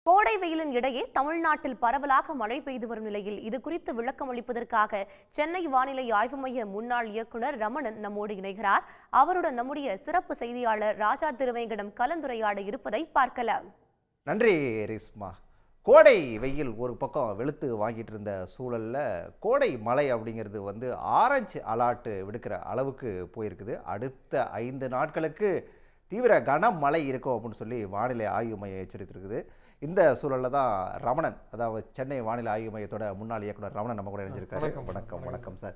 கோடை வெயிலின் இடையே தமிழ்நாட்டில் பரவலாக மழை பெய்து வரும் நிலையில் இது குறித்து விளக்கம் அளிப்பதற்காக சென்னை வானிலை ஆய்வு மைய முன்னாள் இயக்குநர் ரமணன் நம்மோடு இணைகிறார். அவருடன் நம்முடைய சிறப்பு செய்தியாளர் ராஜா திருவேங்கடம் கலந்துரையாட இருப்பதை பார்க்கலாம். நன்றி ரேஸ்மா. கோடை வெயில் ஒரு பக்கம் வெளுத்து வாங்கிட்டு இருந்த சூழல்ல கோடை மழை அப்படிங்கிறது ஆரஞ்சு அலர்ட் விடுக்கிற அளவுக்கு போயிருக்குது. அடுத்த 5 நாட்களுக்கு தீவிர கனமழை இருக்கும் அப்படின்னு சொல்லி வானிலை ஆய்வு மையம் எச்சரித்திருக்குது. இந்த சூழலில் தான் ரமணன், அதாவது சென்னை வானிலை ஆய்வு மையத்தோட முன்னாள் இயக்குனர் ரமணன் நம்ம கூட இணைஞ்சிருக்காரு. வணக்கம் சார்.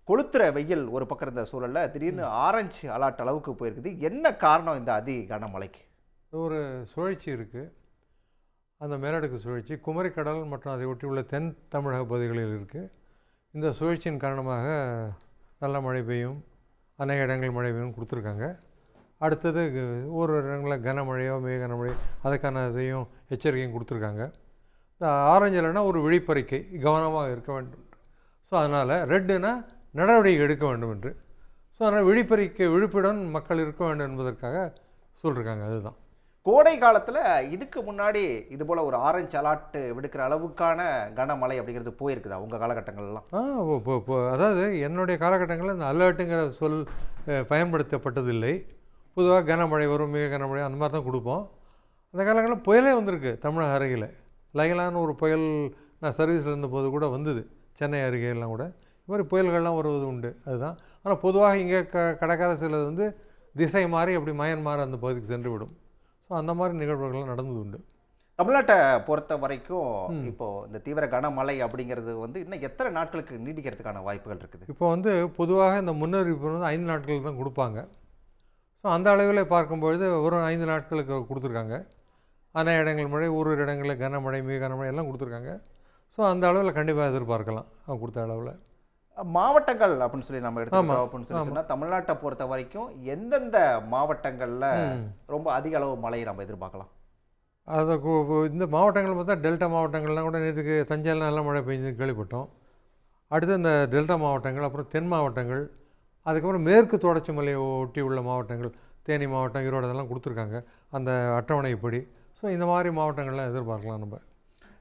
கொளுத்துற வெயில் ஒரு பக்கம் இருந்த சூழலில் திடீர்னு ஆரஞ்சு அலர்ட் அளவுக்கு போயிருக்குது. என்ன காரணம் இந்த அதி கனமழைக்கு? ஒரு சுழற்சி இருக்குது. அந்த மேலடுக்கு சுழற்சி குமரிக்கடல் மற்றும் அதை ஒட்டியுள்ள தென் தமிழக பகுதிகளில் இருக்குது. இந்த சுழற்சியின் காரணமாக நல்ல மழை பெய்யும், அநேக இடங்கள் மழை பெய்யும் கொடுத்துருக்காங்க. அடுத்தது ஒரு இடங்களில் கனமழையோ மிக கனமழையோ அதுக்கான இதையும் எச்சரிக்கையும் கொடுத்துருக்காங்க. இந்த ஆரஞ்சில்னா ஒரு விழிப்பறிக்கை, கவனமாக இருக்க வேண்டும். ஸோ அதனால் ரெட்டுனா நடவடிக்கை எடுக்க வேண்டும் என்று. ஸோ அதனால் விழிப்புடன் மக்கள் இருக்க வேண்டும் என்பதற்காக சொல்லியிருக்காங்க. அதுதான் கோடை காலத்தில் இதுக்கு முன்னாடி இது போல் ஒரு ஆரஞ்சு அலர்ட் விடுக்கிற அளவுக்கான கனமழை அப்படிங்கிறது போயிருக்குதா உங்கள் காலகட்டங்கள்லாம்? அதாவது என்னுடைய காலகட்டங்களில் இந்த அலர்ட்டுங்கிற சொல் பயன்படுத்தப்பட்டதில்லை. பொதுவாக கனமழை வரும், மிக கனமழை அந்த மாதிரி தான் கொடுப்போம். அந்த காலங்களில் புயலே வந்திருக்கு தமிழக அருகில். லைலான்னு ஒரு புயல் நான் சர்வீஸில் இருந்தபோது கூட வந்தது, சென்னை அருகேலாம் கூட. இது மாதிரி புயல்கள்லாம் வருவது உண்டு. அதுதான். ஆனால் பொதுவாக இங்கே கடற்கரை சிலது திசை மாறி அப்படி மயன்மார் அந்த பகுதிக்கு சென்று விடும். ஸோ அந்த மாதிரி நிகழ்வுகள்லாம் நடந்தது உண்டு. தமிழ்நாட்டை பொறுத்த வரைக்கும் இப்போ இந்த தீவிர கனமழை அப்படிங்கிறது இன்னும் எத்தனை நாட்களுக்கு நீடிக்கிறதுக்கான வாய்ப்புகள் இருக்குது? இப்போ பொதுவாக இந்த முன்னறிவிப்பு 5 நாட்களுக்கு தான் கொடுப்பாங்க. ஸோ அந்த அளவில் பார்க்கும்பொழுது ஒரு 5 நாட்களுக்கு கொடுத்துருக்காங்க. அநேக இடங்கள் மழை, ஒரு இடங்களில் கனமழை, மிக கனமழை எல்லாம் கொடுத்துருக்காங்க. ஸோ அந்த அளவில் கண்டிப்பாக எதிர்பார்க்கலாம் அவங்க கொடுத்த அளவில். மாவட்டங்கள் அப்படின்னு சொல்லி நம்ம எடுத்துக்கிட்டோம் அப்படின்னு சொல்லி சொன்னால் தமிழ்நாட்டை பொறுத்த வரைக்கும் எந்தெந்த மாவட்டங்களில் ரொம்ப அதிக அளவு மழையை நம்ம எதிர்பார்க்கலாம்? அதை இந்த மாவட்டங்கள் பார்த்தா டெல்டா மாவட்டங்கள்லாம் கூட நேற்றுக்கு தஞ்சையில் நல்ல மழை பெஞ்சு கேள்விப்பட்டோம். அடுத்து இந்த டெல்டா மாவட்டங்கள், அப்புறம் தென் மாவட்டங்கள், அதுக்கப்புறம் மேற்கு தொடர்ச்சி மலையை ஒட்டி உள்ள மாவட்டங்கள், தேனி மாவட்டம், ஈரோடு அதெல்லாம் கொடுத்துருக்காங்க அந்த அட்டவணைப்படி. ஸோ இந்த மாதிரி மாவட்டங்கள்லாம் எதிர்பார்க்கலாம் நம்ம.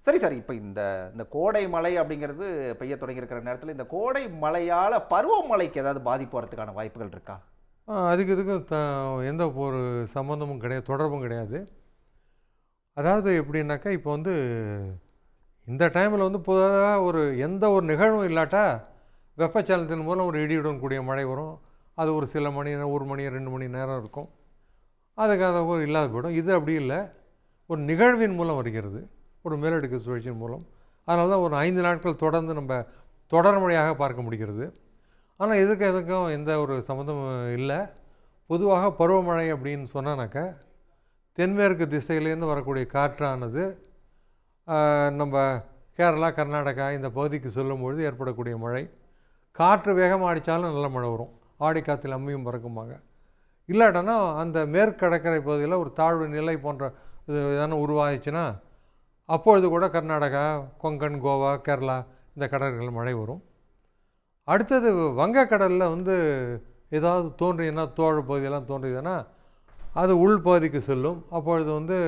சரி சார், இப்போ இந்த கோடை மழை அப்படிங்கிறது பெய்ய தொடங்கியிருக்கிற நேரத்தில் இந்த கோடை மழையால் பருவமழைக்கு ஏதாவது பாதிப்பு வரதுக்கான வாய்ப்புகள் இருக்கா? இதுக்கும் எந்த ஒரு சம்மந்தமும் கிடையாது, தொடர்பும் கிடையாது. அதாவது எப்படின்னாக்கா இப்போ இந்த டைமில் பொதுவாக எந்த ஒரு நிகழ்வும் இல்லாட்டா வெப்பச்சலனத்தின் மூலம் ஒரு இடியுடன் கூடிய மழை வரும். அது ஒரு சில மணி, 1 மணி 2 மணி நேரம் இருக்கும். அதுக்காக ஒரு இல்லாத போயிடும். இது அப்படி இல்லை, ஒரு நிகழ்வின் மூலம் வருகிறது, ஒரு மேலடுக்கு சுழற்சியின் மூலம். அதனால தான் ஒரு 5 நாட்கள் தொடர்ந்து நம்ம தொடர் மழையாக பார்க்க முடிகிறது. ஆனால் எதுக்கும் எந்த ஒரு சம்மந்தமும் இல்லை. பொதுவாக பருவமழை அப்படின்னு சொன்னானாக்கா தென்மேற்கு திசையிலேருந்து வரக்கூடிய காற்றானது நம்ம கேரளா, கர்நாடகா இந்த பகுதிக்கு செல்லும்பொழுது ஏற்படக்கூடிய மழை. காற்று வேகமாக அடித்தாலும் நல்ல மழை வரும், ஆடி காற்றில் அம்மியும் பறக்குமாங்க. இல்லாட்டனா அந்த மேற்கு கடற்கரை பகுதியில் ஒரு தாழ்வு நிலை போன்ற இது எதனா உருவாகிச்சுன்னா அப்பொழுது கூட கர்நாடகா, கொங்கன், கோவா, கேரளா இந்த கடற்கரையில் மழை வரும். அடுத்தது வங்கக்கடலில் ஏதாவது தோன்றியன்னா, தோழ பகுதியெல்லாம் தோன்றியதுன்னா அது உள்பகுதிக்கு செல்லும். அப்பொழுது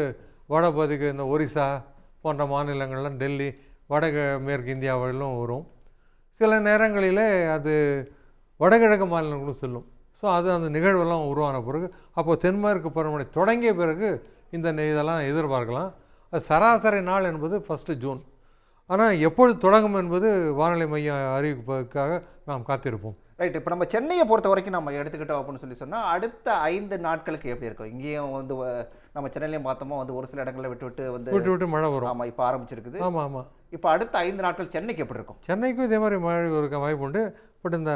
வட பகுதிக்கு இந்த ஒரிசா போன்ற மாநிலங்கள்லாம், டெல்லி, மேற்கு இந்தியாவிலும் வரும். சில நேரங்களிலே அது வடகிழக்கு மாநிலங்களும் செல்லும். ஸோ அது அந்த நிகழ்வெல்லாம் உருவான பிறகு அப்போது தென்மேற்கு பருவமழை தொடங்கிய பிறகு இதெல்லாம் எதிர்பார்க்கலாம். அது சராசரி நாள் என்பது 1 ஜூன். ஆனால் எப்பொழுது தொடங்கும் என்பது வானிலை மையம் அறிவிப்பதற்காக நாம் காத்திருப்போம். ரைட். இப்போ நம்ம சென்னையை பொறுத்த வரைக்கும் நம்ம எடுத்துக்கிட்டோம் அப்படின்னு சொல்லி சொன்னால் அடுத்த 5 நாட்களுக்கு எப்படி இருக்கும்? இங்கேயும் நம்ம சென்னையிலையும் பார்த்தோமோ ஒரு சில இடங்களில் விட்டு மழை வரும். ஆமாம், இப்போ ஆரம்பிச்சிருக்குது. ஆமாம். இப்போ அடுத்த 5 நாட்கள் சென்னைக்கு எப்படி இருக்கும்? சென்னைக்கும் இதே மாதிரி மழை இருக்க வாய்ப்பு உண்டு. பட் இந்த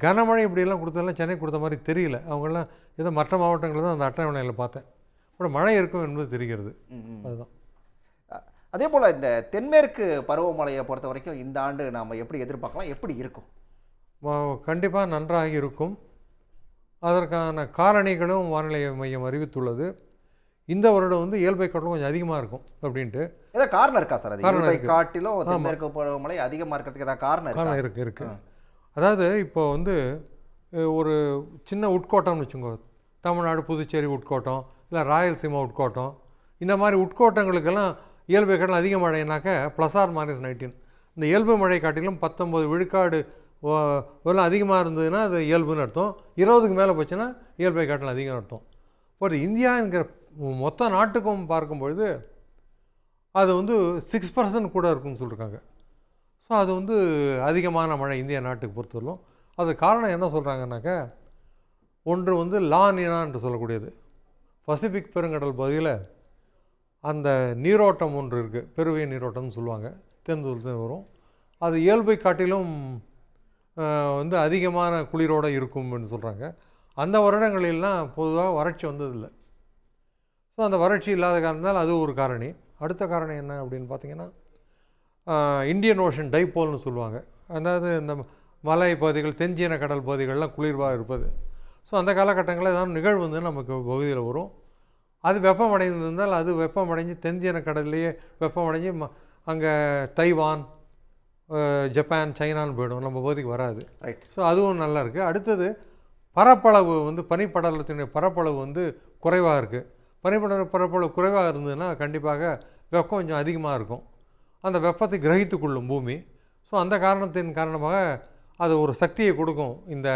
கனமழை இப்படியெல்லாம் கொடுத்ததெல்லாம் சென்னை கொடுத்த மாதிரி தெரியல. அவங்கெல்லாம் ஏதோ மற்ற மாவட்டங்களில் தான் அந்த அட்டவணையில் பார்த்தேன். பட் மழை இருக்கும் என்பது தெரிகிறது. அதுதான். அதே போல் இந்த தென்மேற்கு பருவமழையை பொறுத்த வரைக்கும் இந்த ஆண்டு நாம் எப்படி எதிர்பார்க்கலாம், எப்படி இருக்கும்? கண்டிப்பாக நன்றாக இருக்கும். அதற்கான காரணிகளும் வானிலை மையம் அறிவித்துள்ளது. இந்த வருடம் இயல்பை காட்டிலும் கொஞ்சம் அதிகமாக இருக்கும் அப்படின்ட்டு. ஏதாவது காரணம் இருக்கா சார்? அது இயல்பை காட்டிலும் தென்மேற்கு பருவமழை அதிகமாக இருக்கிறதுக்கு ஏதாவது காரணம் இருக்கு. அதாவது இப்போ ஒரு சின்ன உட்கோட்டம்னு வச்சுக்கோங்க, தமிழ்நாடு, புதுச்சேரி உட்கோட்டம், இல்லை ராயல்சீமா உட்கோட்டம், இந்த மாதிரி உட்கோட்டங்களுக்கெல்லாம் இயல்பை காட்டிலும் அதிக மழைனாக்க +or-19. இந்த இயல்பு மழை காட்டிலும் 19 விழுக்காடு வெள்ளம் அதிகமாக இருந்ததுன்னா அது இயல்புன்னு அர்த்தம். 20க்கு மேலே போச்சுன்னா இயல்பை காட்டிலும் அதிகம் அர்த்தம். பட் இந்தியா என்கிற மொத்த நாட்டுக்கும் பார்க்கும்பொழுது அது வந்து 6% கூட இருக்குன்னு சொல்லியிருக்காங்க. ஸோ அது வந்து அதிகமான மழை இந்தியா நாட்டுக்கு பொறுத்தவரையிலும். அது காரணம் என்ன சொல்கிறாங்கன்னாக்கா, ஒன்று வந்து லா நினா என்று சொல்லக்கூடியது. பசிபிக் பெருங்கடல் பகுதியில் அந்த நீரோட்டம் ஒன்று இருக்குது, பெருவிய நீரோட்டம்னு சொல்லுவாங்க, தென்துருவத்தில் வரும். அது இயல்பை காட்டிலும் வந்து அதிகமான குளிரோடு இருக்கும்னு சொல்கிறாங்க. அந்த வருடங்களெல்லாம் பொதுவாக வறட்சி வந்ததில்லை. ஸோ அந்த வறட்சி இல்லாத காரணத்தால் அது ஒரு காரணி. அடுத்த காரணம் என்ன அப்படின்னு பார்த்தீங்கன்னா, இந்தியன் ஓஷன் டைபோல்னு சொல்லுவாங்க. அதாவது இந்த மலை பகுதிகள், தென்சீன கடல் பகுதிகளெலாம் குளிர்வாக இருப்பது. ஸோ அந்த காலகட்டங்களில் ஏதாவது நிகழ்வு வந்து நமக்கு பகுதியில் வரும். அது வெப்பமடைந்திருந்தால் அது வெப்பமடைஞ்சு தென்சீன கடல்லையே வெப்பமடைஞ்சு அங்கே தைவான், ஜப்பான், சைனான்னு போய்டும், நம்ம பகுதிக்கு வராது. ரைட். ஸோ அதுவும் நல்லா இருக்குது. அடுத்தது பரப்பளவு வந்து பனிப்படலத்தினுடைய பரப்பளவு வந்து குறைவாக இருக்குது. பரப்பளவு குறைவாக இருந்ததுன்னா கண்டிப்பாக வெப்பம் கொஞ்சம் அதிகமாக இருக்கும். அந்த வெப்பத்தை கிரகித்து கொள்ளும் பூமி. ஸோ அந்த காரணத்தின் காரணமாக அது ஒரு சக்தியை கொடுக்கும் இந்த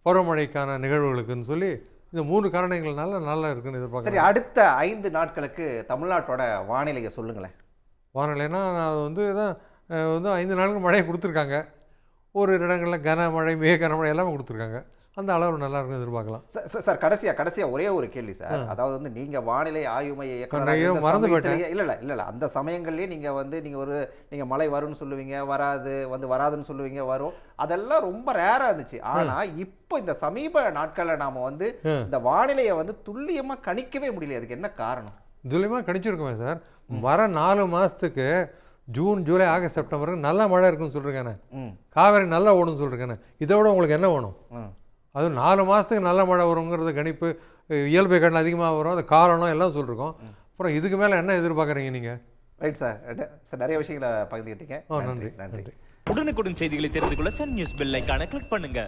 பருவமழைக்கான நிகழ்வுகளுக்குன்னு சொல்லி இந்த 3 காரணங்கள்னால நல்லா இருக்குன்னு எதிர்பார்க்குறேன். சரி, அடுத்த 5 நாட்களுக்கு தமிழ்நாட்டோட வானிலையை சொல்லுங்களேன். வானிலைனா நான் வந்து தான் வந்து 5 நாளுக்கு மழையை கொடுத்துருக்காங்க. ஒரு இடங்களில் கனமழை, மிக கனமழை எல்லாமே கொடுத்துருக்காங்க. அந்த அளவு நல்லா இருக்குன்னு எதிர்பார்க்கலாம். சார் கடைசியா ஒரே ஒரு கேள்வி சார். அதாவது வந்து நீங்க வானிலை ஆய்வு மைய மறந்து போயிட்டேன். இல்ல அந்த சமயங்கள்லயே நீங்க மழை வரும்னு சொல்லுவீங்க, வராதுன்னு சொல்லுவீங்க, வரும். அதெல்லாம் ரொம்ப ரேரா இருந்துச்சு. ஆனா இப்போ இந்த சமீப நாட்கள்ல நாம வந்து இந்த வானிலையை வந்து துல்லியமா கணிக்கவே முடியல. அதுக்கு என்ன காரணம்? துல்லியமாக கணிச்சிருக்கோமே சார். வர 4 மாதத்துக்கு ஜூன், ஜூலை, ஆகஸ்ட், செப்டம்பருக்கு நல்ல மழை இருக்குன்னு சொல்லியிருக்கேனே. காவேரி நல்லா ஓடுன்னு சொல்லியிருக்கேனே. இதோட உங்களுக்கு என்ன வேணும்? அது 4 மாதத்துக்கு நல்ல மழை வருங்கிறது கணிப்பு, இயல்பை கடன் அதிகமாக வரும், அது காரணம் எல்லாம் சொல்லியிருக்கோம். அப்புறம் இதுக்கு மேலே என்ன எதிர்பார்க்குறீங்க நீங்கள்? Right sir. நிறைய விஷயங்களை பகிர்ந்துக்கிட்டீங்க. நன்றி. உடனுக்குடன் செய்திகளை தெரிந்து கொள்ள சன் நியூஸ் பெல் ஐகானை கிளிக் பண்ணுங்க.